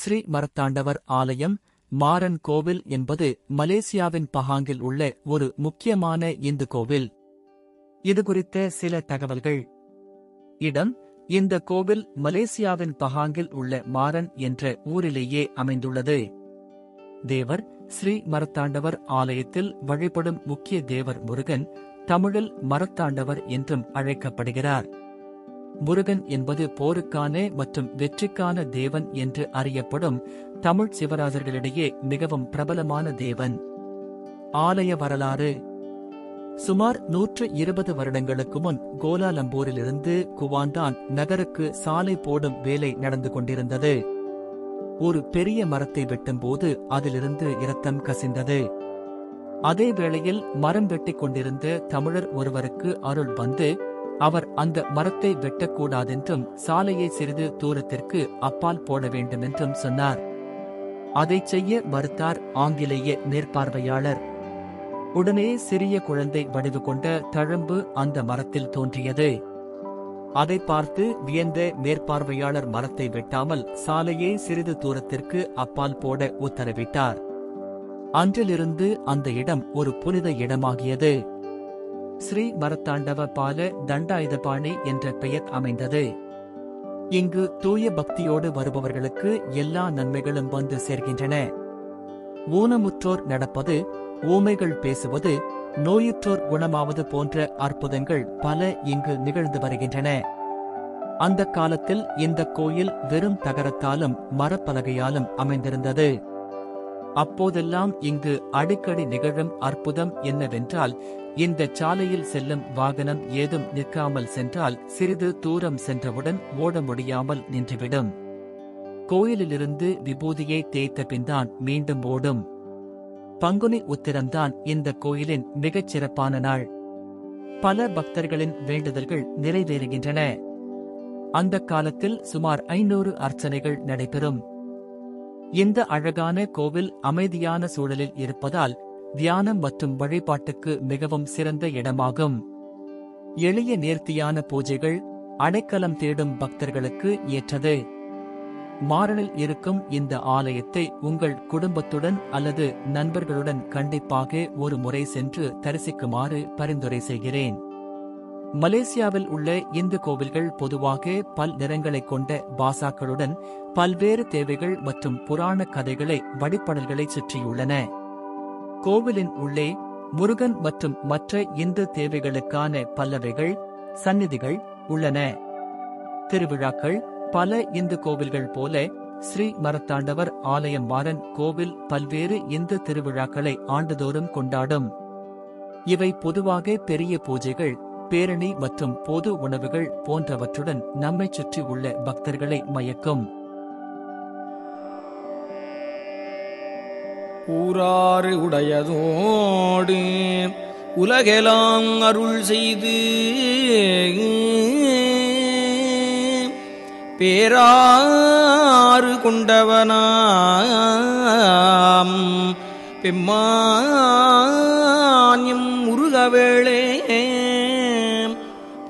ஸ்ரீ மரத்தாண்டவர் ஆலயம், மாரன் கோவில் என்பது மலேசியாவின் பஹாங்கில் உள்ள ஒரு முக்கியமான இந்து கோவில். இது குறித்த சில தகவல்கள். இடம்: இந்த கோவில் மலேசியாவின் பஹாங்கில் உள்ள மாரன் என்ற ஊரிலேயே அமைந்துள்ளது. தேவர்: ஸ்ரீ மரத்தாண்டவர் ஆலயத்தில் வழிபடும் முக்கிய தேவர் முருகன், தமிழில் மரத்தாண்டவர் என்றும் அழைக்கப்படுகிறார். முருகன் என்பது போருக்கான மற்றும் வெற்றிக்கான தேவன் என்று அறியப்படும் தமிழ் சிவராஜர்களிடையே மிகவும் பிரபலமான தேவன். ஆலய வரலாறு: சுமார் 120 வருடங்களுக்கு முன் கோலாலம்பூரிலிருந்து குவாண்டான் நகருக்கு சாலை போடும் வேலை நடந்து கொண்டிருந்தது. ஒரு பெரிய மரத்தை வெட்டும்போது அதிலிருந்து இரத்தம் கசிந்தது. அதே வேளையில் மரம் வெட்டிக் கொண்டிருந்த தமிழர் ஒருவருக்கு அருள் வந்து, அவர் அந்த மரத்தை வெட்டக்கூடாதென்றும் சாலையை சிறிது தூரத்திற்கு அப்பால் போட வேண்டுமென்றும் சொன்னார். அதைச் செய்ய மறுத்தார் ஆங்கிலேய மேற்பார்வையாளர். உடனே சிறிய குழந்தை வடிவு கொண்ட தழம்பு அந்த மரத்தில் தோன்றியது. அதை பார்த்து வியந்த மேற்பார்வையாளர் மரத்தை வெட்டாமல் சாலையை சிறிது தூரத்திற்கு அப்பால் போட உத்தரவிட்டார். அன்றிலிருந்து அந்த இடம் ஒரு புனித இடமாகியது. ஸ்ரீ மரத்தாண்டவ பால தண்டாயுதபாணி என்ற பெயர் அமைந்தது. இங்கு தூய பக்தியோடு வருபவர்களுக்கு எல்லா நன்மைகளும் வந்து சேர்கின்றன. ஊனமுற்றோர் நடப்பது, ஊமைகள் பேசுவது, நோயுற்றோர் குணமாவது போன்ற அற்புதங்கள் பல இங்கு நிகழ்ந்து வருகின்றன. அந்த காலத்தில் இந்த கோயில் வெறும் தகரத்தாலும் மரப்பலகையாலும் அமைந்திருந்தது. அப்போதெல்லாம் இங்கு அடிக்கடி நிகழும் அற்புதம் என்னவென்றால், இந்த சாலையில் செல்லும் வாகனம் ஏதும் நிற்காமல் சென்றால் சிறிது தூரம் சென்றவுடன் ஓட முடியாமல் நின்றுவிடும். கோயிலிலிருந்து விபூதியை தேய்த்த பின்தான் மீண்டும் ஓடும். பங்குனி உத்திரம்தான் இந்த கோயிலின் மிகச் சிறப்பான நாள். பல பக்தர்களின் வேண்டுதல்கள் நிறைவேறுகின்றன. அந்த காலத்தில் சுமார் 500 அர்ச்சனைகள் நடைபெறும். இந்த அழகான கோவில் அமைதியான சூழலில் இருப்பதால் தியானம் மற்றும் வழிபாட்டுக்கு மிகவும் சிறந்த இடமாகும். எளிய நேர்த்தியான பூஜைகள், அடைக்கலம் தேடும் பக்தர்களுக்கு ஏற்றது. மாரனில் இருக்கும் இந்த ஆலயத்தை உங்கள் குடும்பத்துடன் அல்லது நண்பர்களுடன் கண்டிப்பாக ஒரு முறை சென்று தரிசிக்குமாறு பரிந்துரை செய்கிறேன். மலேசியாவில் உள்ள இந்து கோவில்கள் பொதுவாக பல் நிறங்களைக் கொண்ட பாசாக்களுடன் பல்வேறு தேவைகள் மற்றும் புராண கதைகளை வழிபடல்களை சுற்றியுள்ளன. கோவிலின் உள்ளே முருகன் மற்றும் மற்ற இந்து தேவைகளுக்கான பல்லவைகள், சந்நிதிகள் உள்ளன. திருவிழாக்கள்: பல இந்து கோவில்கள் போல ஸ்ரீ மரத்தாண்டவர் ஆலயம் மாரன் கோவில் பல்வேறு இந்து திருவிழாக்களை ஆண்டுதோறும் கொண்டாடும். இவை பொதுவாக பெரிய பூஜைகள், பேரணி மற்றும் பொது உணவுகள் போன்றவற்றுடன் நம்மைச் சுற்றி உள்ள பக்தர்களை மயக்கும். ஊராறு உடையதோடு உலகெலாம் அருள் செய்து பேராறு கொண்டவனாம் பெம்மான்யம் முருகவேளே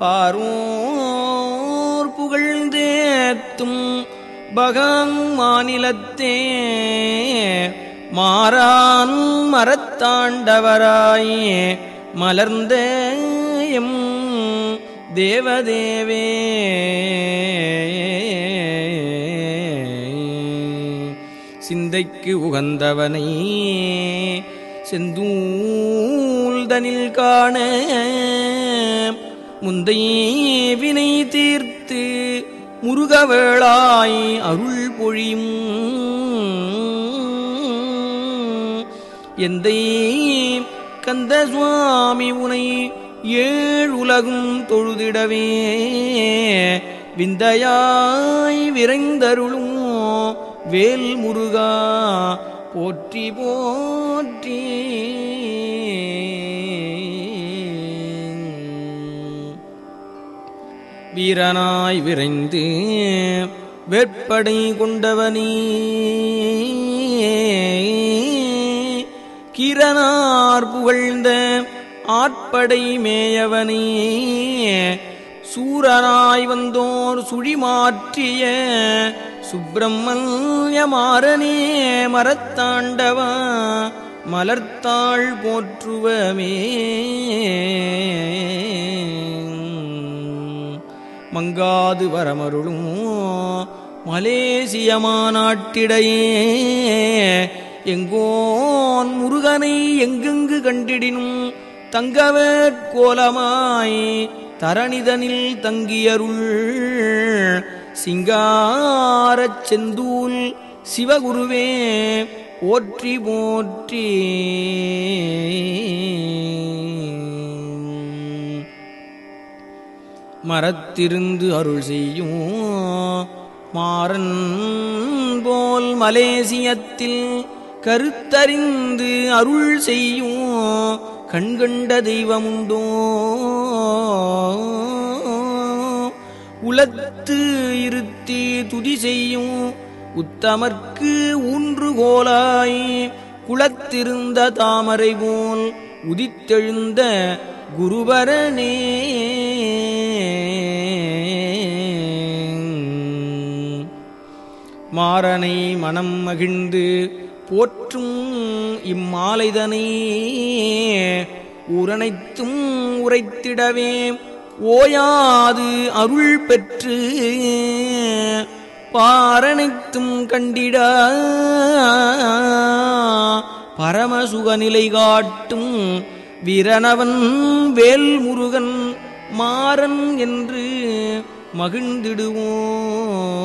பாரோர் புகழ்ந்தேத்தும் பகாங் மாநிலத்தே மாறான் மரத்தாண்டவராயே மலர்ந்த எம் தேவதேவே. சிந்தைக்கு உகந்தவனை செந்தூல்தனில் காண முந்தை வினை தீர்த்து முருகவேளாய் அருள் பொழியும் எந்தை கந்த சுவாமி உனை ஏழுலகும் தொழுதிடவே விந்தையாய் விரைந்தருளும் வேல் முருகா போற்றி போற்றி. வீரனாய் விரைந்து வேட்படை கொண்டவனே கிரனார் புகழ்ந்த ஆட்படை மேயவனே சூரனாய் வந்தோர் சுழி மாற்றிய சுப்பிரமணிய மாறனே மரத்தாண்டவா மலர்த்தாள் போற்றுவமே. மங்காது வரமருளும் மலேசிய மாநாட்டிடையே எங்கோன் முருகனை எங்கெங்கு கண்டிடினும் தங்கவேற் கோலமாய் தரணிதனில் தங்கியருள் சிங்காரச் செந்தூல் சிவகுருவே போற்றி போற்றி. மரத்திருந்து அருள் செய்யும் மாறன் போல் மலேசியத்தில் கருத்தறிந்து அருள் செய்யும் கண்கண்ட தெய்வமுண்டோ. உலத்து இருத்தி துதி செய்யும் உத்தமர்க்கு ஊன்றுகோலாய் குளத்திருந்த தாமரை போல் உதித்தெழுந்த குருபரனே. மாறனை மனம் மகிழ்ந்து போற்றும் இம்மாலைதனை ஊரனைத்தும் உரைத்திடவே ஓயாது அருள் பெற்று பாரனைத்தும் கண்டிட பரமசுகநிலை காட்டும் வீரனவன் வேல் முருகன் மாறன் என்று மகிழ்ந்திடுவோம்.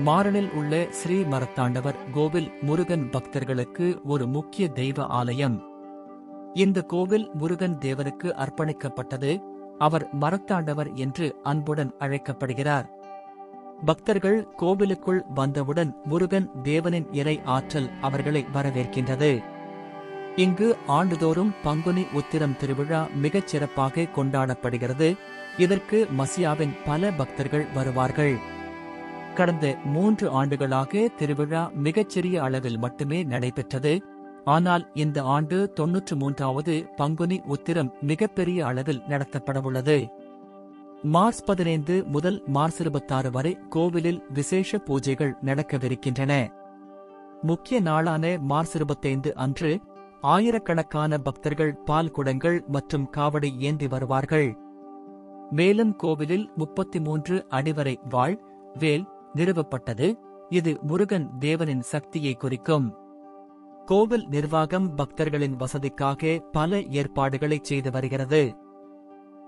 மாறனில் உள்ள ஸ்ரீ மரத்தாண்டவர் கோவில் முருகன் பக்தர்களுக்கு ஒரு முக்கிய தெய்வ ஆலயம். இந்த கோவில் முருகன் தேவனுக்கு அர்ப்பணிக்கப்பட்டது. அவர் மரத்தாண்டவர் என்று அன்புடன் அழைக்கப்படுகிறார். பக்தர்கள் கோவிலுக்குள் வந்தவுடன் முருகன் தேவனின் இறை ஆற்றல் அவர்களை வரவேற்கின்றது. இங்கு ஆண்டுதோறும் பங்குனி உத்திரம் திருவிழா மிகச் சிறப்பாக கொண்டாடப்படுகிறது. இதற்கு மசியாவின் பல பக்தர்கள் வருவார்கள். கடந்த 3 ஆண்டுகளாக திருவிழா மிகச்சிறிய அளவில் மட்டுமே நடைபெற்றது. ஆனால் இந்த ஆண்டு 93வது பங்குனி உத்திரம் மிகப்பெரிய அளவில் நடத்தப்படவுள்ளது. மார்ச் 15 முதல் மார்ச் 26 வரை கோவிலில் விசேஷ பூஜைகள் நடக்கவிருக்கின்றன. முக்கிய நாளான மார்ச் 25 அன்று ஆயிரக்கணக்கான பக்தர்கள் பால் குடங்கள் மற்றும் காவடி ஏந்தி வருவார்கள். மேலும் கோவிலில் 33 அடிவரை வாழ் வேல் நிறுவப்பட்டது. இது முருகன் தேவனின் சக்தியை குறிக்கும். கோவில் நிர்வாகம் பக்தர்களின் வசதிக்காக பல ஏற்பாடுகளை செய்து வருகிறது.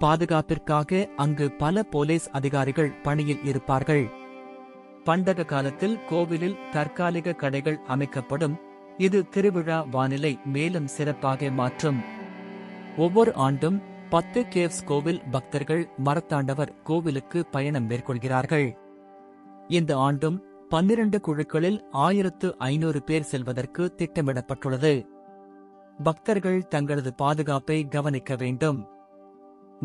பாதுகாப்பிற்காக அங்கு பல போலீஸ் அதிகாரிகள் பணியில் இருப்பார்கள். பண்டக காலத்தில் கோவிலில் தற்காலிக கடைகள் அமைக்கப்படும். இது திருவிழா வானிலை மேலும் சிறப்பாக மாற்றும். ஒவ்வொரு ஆண்டும் 10 கேவ்ஸ் கோவில் பக்தர்கள் மரத்தாண்டவர் கோவிலுக்கு பயணம் மேற்கொள்கிறார்கள். இந்த ஆண்டும் 12 குழுக்களில் 1500 பேர் செல்வதற்கு திட்டமிடப்பட்டுள்ளது. பக்தர்கள் தங்களது பாதுகாப்பை கவனிக்க வேண்டும்.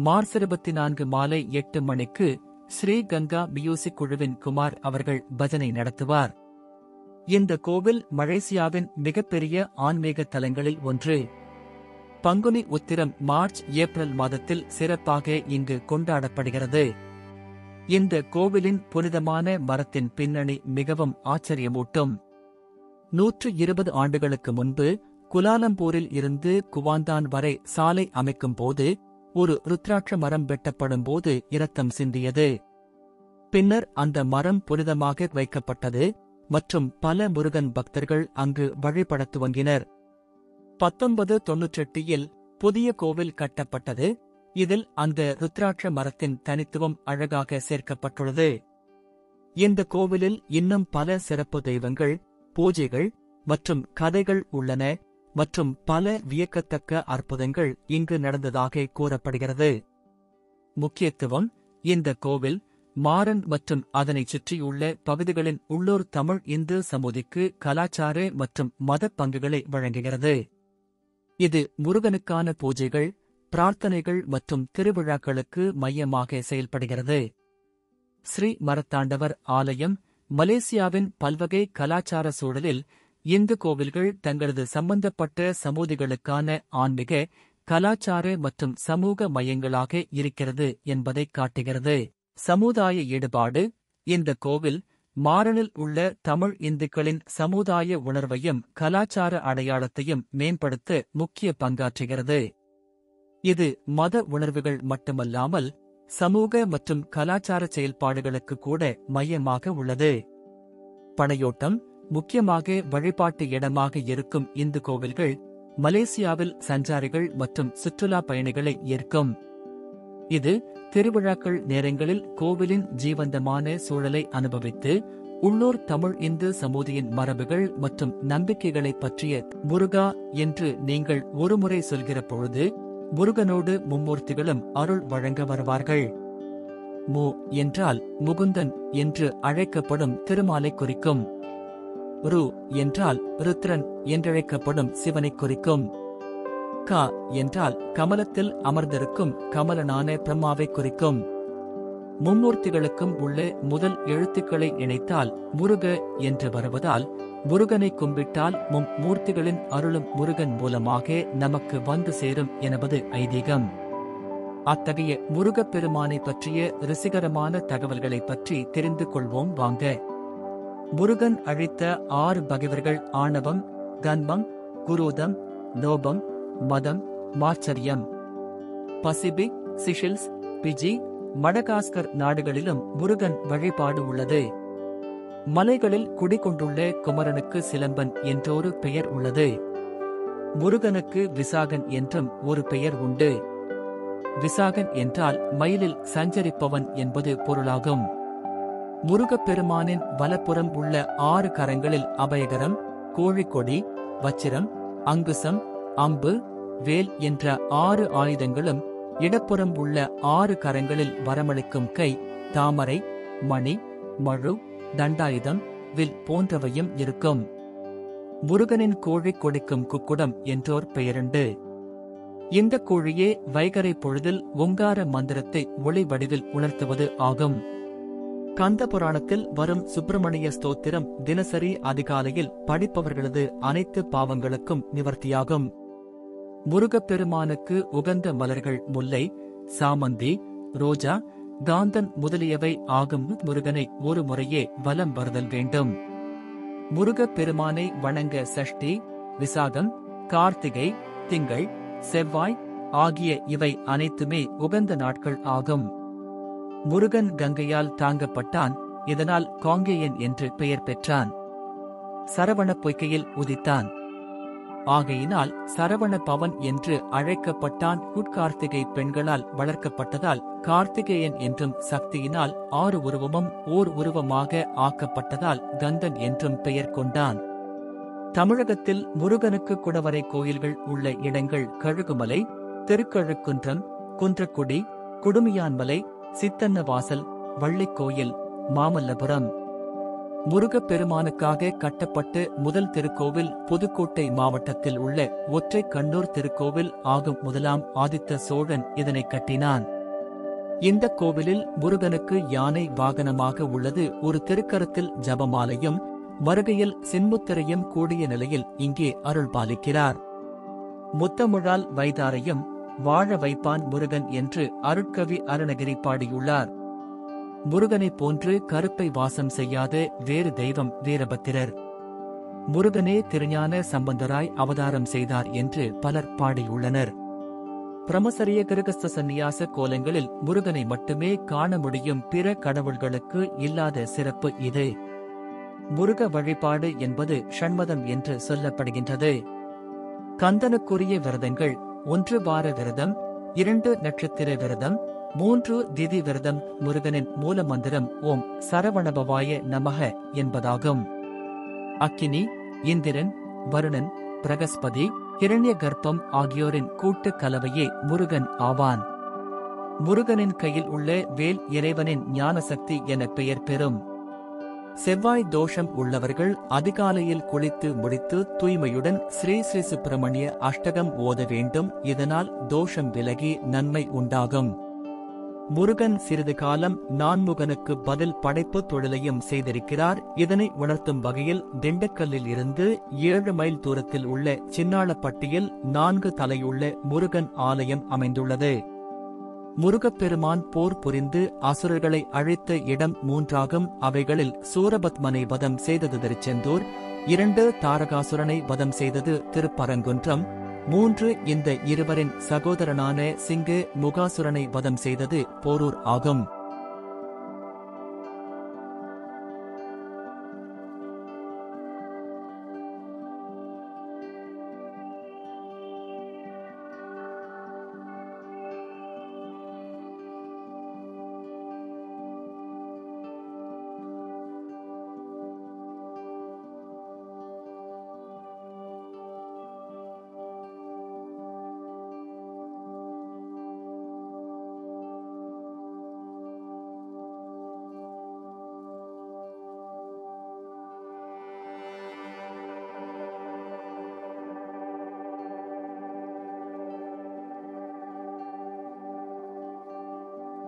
மார்ச் 24 மாலை 8 மணிக்கு ஸ்ரீ கங்கா மியூசிக் குழுவின் குமார் அவர்கள் பஜனை நடத்துவார். இந்த கோவில் மலேசியாவின் மிகப்பெரிய ஆன்மீக தலங்களில் ஒன்று. பங்குனி உத்திரம் மார்ச் ஏப்ரல் மாதத்தில் சிறப்பாக இங்கு கொண்டாடப்படுகிறது. இந்த கோவிலின் புனிதமான மரத்தின் பின்னணி மிகவும் ஆச்சரியமூட்டும். 120 ஆண்டுகளுக்கு முன்பு குலாலம்பூரில் இருந்து குவாந்தான் வரை சாலை அமைக்கும் போது ஒரு ருத்ராட்ச மரம் வெட்டப்படும் போது இரத்தம் சிந்தியது. பின்னர் அந்த மரம் புனிதமாக வைக்கப்பட்டது மற்றும் பல முருகன் பக்தர்கள் அங்கு வழிபடத் துவங்கினர். 1998இல் புதிய கோவில் கட்டப்பட்டது. இதில் அந்த ருத்ராட்ச மரத்தின் தனித்துவம் அழகாக சேர்க்கப்பட்டுள்ளது. இந்த கோவிலில் இன்னும் பல சிறப்பு தெய்வங்கள், பூஜைகள் மற்றும் கதைகள் உள்ளன மற்றும் பல வியக்கத்தக்க அற்புதங்கள் இங்கு நடந்ததாக கூறப்படுகிறது. முக்கியத்துவம்: இந்த கோவில் மாறன் மற்றும் அதனைச் சுற்றியுள்ள பகுதிகளின் உள்ளூர் தமிழ் இந்து சமூகத்திற்கு கலாச்சார மற்றும் மத பங்குகளை வழங்குகிறது. இது முருகனுக்கான பூஜைகள், பிரார்த்தனைகள் மற்றும் திருவிழாக்களுக்கு மையமாக செயல்படுகிறது. ஸ்ரீ மரத்தாண்டவர் ஆலயம் மலேசியாவின் பல்வகை கலாச்சார சூழலில் இந்து கோவில்கள் தங்களது சம்பந்தப்பட்ட சமூதிகளுக்கான ஆன்மீக, கலாச்சார மற்றும் சமூக மையங்களாக இருக்கிறது என்பதைக் காட்டுகிறது. சமுதாய ஈடுபாடு. இந்த கோவில் மாரனில் உள்ள தமிழ் இந்துக்களின் சமுதாய உணர்வையும் கலாச்சார அடையாளத்தையும் மேம்படுத்த முக்கிய பங்காற்றுகிறது. இது மத உணர்வுகள் மட்டுமல்லாமல் சமூக மற்றும் கலாச்சார செயல்பாடுகளுக்கு கூட மையமாக உள்ளது. பனையோட்டம். முக்கியமாக வழிபாட்டு இடமாக இருக்கும் இந்து கோவில்கள் மலேசியாவில் சஞ்சாரிகள் மற்றும் சுற்றுலா பயணிகளை ஈர்க்கும். இது திருவிழாக்கள் நேரங்களில் கோவிலின் ஜீவந்தமான சூழலை அனுபவித்து உள்ளூர் தமிழ் இந்து சமூதியின் மரபுகள் மற்றும் நம்பிக்கைகளைப் பற்றிய முருகா என்று நீங்கள் ஒருமுறை சொல்கிற பொழுது முருகனோடு மும்மூர்த்திகளும் அருள் வழங்க வருவார்கள். மு என்றால் முகுந்தன் என்று அழைக்கப்படும் திருமாலை குறிக்கும். ரு என்றால் ருத்ரன் என்றழைக்கப்படும் சிவனைக் குறிக்கும். க என்றால் கமலத்தில் அமர்ந்திருக்கும் கமலனான பிரம்மாவை குறிக்கும். மும்மூர்த்திகளுக்கும் உள்ள முதல் எழுத்துக்களை இணைத்தால் முருக என்று வருவதால் முருகனை கும்பிட்டால் மும்மூர்த்திகளின் அருளும் முருகன் மூலமாக நமக்கு வந்து சேரும் என்பது ஐதீகம். அத்தகைய முருகப்பெருமானை பற்றிய ருசிகரமான தகவல்களைப் பற்றி தெரிந்து கொள்வோம் வாங்க. முருகன் அழித்த 6 பகைவர்கள் ஆணவம், கன்மம், குரோதம், லோபம், மதம், மாச்சரியம். பசிபிக், சிஷில்ஸ், பிஜி, மடகாஸ்கர் நாடுகளிலும் முருகன் வழிபாடு உள்ளது. மலைகளில் குடிகொண்டுள்ள குமரனுக்கு சிலம்பன் என்றொரு பெயர் உள்ளது. முருகனுக்கு விசாகன் என்றும் ஒரு பெயர் உண்டு. விசாகன் என்றால் மயிலில் சஞ்சரிப்பவன் என்பது பொருளாகும். முருகப்பெருமானின் வலப்புறம் உள்ள 6 கரங்களில் அபயகரம், கோழிக்கொடி, வச்சிரம், அங்குசம், அம்பு, வேல் என்ற 6 ஆயுதங்களும், இடப்புறம் உள்ள 6 கரங்களில் வரமளிக்கும் கை, தாமரை, மணி, மழு, தண்டாயுதம், வில் போன்றவையும் இருக்கும். முருகனின் கோழி கொடிக்கும் குக்குடம் என்றோர் பெயருண்டு. இந்த கோழியே வைகறை பொழுதில் ஓங்கார மந்திரத்தை ஒளி வடிவில் உணர்த்துவது ஆகும். கந்த புராணத்தில் வரும் சுப்பிரமணிய ஸ்தோத்திரம் தினசரி அதிகாலையில் படிப்பவர்களது அனைத்து பாவங்களுக்கும் நிவர்த்தியாகும். முருகப்பெருமானுக்கு உகந்த மலர்கள் முல்லை, சாமந்தி, ரோஜா, காந்தன் முதலியவை ஆகும். முருகனை ஒரு முறையே வலம் வருதல் வேண்டும். முருகப்பெருமானை வணங்க சஷ்டி, விசாகம், கார்த்திகை, திங்கள், செவ்வாய் ஆகிய இவை அனைத்துமே உகந்த நாட்கள் ஆகும். முருகன் கங்கையால் தாங்கப்பட்டான். இதனால் காங்கேயன் என்று பெயர் பெற்றான். சரவண பொய்கையில் உதித்தான். ஆகையினால் சரவண பவன் என்று அழைக்கப்பட்டான். உட்கார்த்திகை பெண்களால் வளர்க்கப்பட்டதால் கார்த்திகேயன் என்றும், சக்தியினால் 6 உருவமும் ஓர் உருவமாக ஆக்கப்பட்டதால் கந்தன் என்றும் பெயர் கொண்டான். தமிழகத்தில் முருகனுக்கு குடவரை கோயில்கள் உள்ள இடங்கள் கழுகுமலை, திருக்கழுக்குன்றம், குன்றக்குடி, குடுமியான்மலை, சித்தன்னவாசல், வள்ளிக்கோயில், மாமல்லபுரம். முருகப்பெருமானுக்காக கட்டப்பட்டு முதல் திருக்கோவில் புதுக்கோட்டை மாவட்டத்தில் உள்ள ஒற்றை கண்ணூர் திருக்கோவில் ஆகும். முதலாம் ஆதித்த சோழன் இதனை கட்டினான். இந்த கோவிலில் முருகனுக்கு யானை வாகனமாக உள்ளது. ஒரு திருக்கரத்தில் ஜபமாலையும் வருகையில் சின்முத்திரையும் கூடிய நிலையில் இங்கே அருள் பாலிக்கிறார். முத்தமிழால் வைதாரையும் வாழ வைப்பான் முருகன் என்று அருட்கவி அருணகிரி பாடியுள்ளார். முருகனைப் போன்று கருப்பை வாசம் செய்யாத வேறு தெய்வம் வீரபத்திரர். முருகனே திருஞான சம்பந்தராய் அவதாரம் செய்தார் என்று பலர் பாடியுள்ளனர். பிரமசரிய கிருகஸ்த சந்நியாச கோலங்களில் முருகனை மட்டுமே காண முடியும். பிற கடவுள்களுக்கு இல்லாத சிறப்பு இது. முருக வழிபாடு என்பது ஷண்மதம் என்று சொல்லப்படுகின்றது. கந்தனுக்குரிய விரதங்கள்: 1 வார விரதம், 2 நட்சத்திர விரதம், 3 திதி விரதம். முருகனின் மூல மந்திரம் ஓம் சரவணபவாய நமக என்பதாகும். அக்கினி, இந்திரன், வருணன், பிரகஸ்பதி, ஹிரண்ய கர்ப்பம் ஆகியோரின் கூட்டுக் கலவையே முருகன் ஆவான். முருகனின் கையில் உள்ள வேல் இறைவனின் ஞானசக்தி என பெயர் பெறும். செவ்வாய் தோஷம் உள்ளவர்கள் அதிகாலையில் குளித்து முடித்து தூய்மையுடன் ஸ்ரீ ஸ்ரீ சுப்பிரமணிய அஷ்டகம் ஓத வேண்டும். இதனால் தோஷம் விலகி நன்மை உண்டாகும். முருகன் சிறிது காலம் நான்முகனுக்கு பதில் படைப்பு தொழிலையும் செய்திருக்கிறார். இதனை உணர்த்தும் வகையில் திண்டுக்கல்லில் இருந்து 7 மைல் தூரத்தில் உள்ள சின்னாளப்பட்டியில் 4 தலையுள்ள முருகன் ஆலயம் அமைந்துள்ளது. முருகப்பெருமான் போர் புரிந்து அசுரர்களை அழித்த இடம் 3 அவைகளில் சூரபத்மனை வதம் செய்தது திருச்செந்தூர், 2 தாரகாசுரனை வதம் செய்தது திருப்பரங்குன்றம், 3 இந்த இருவரின் சகோதரனான சிங்கு முகாசுரனை வதம் செய்தது போரூர் ஆகும்.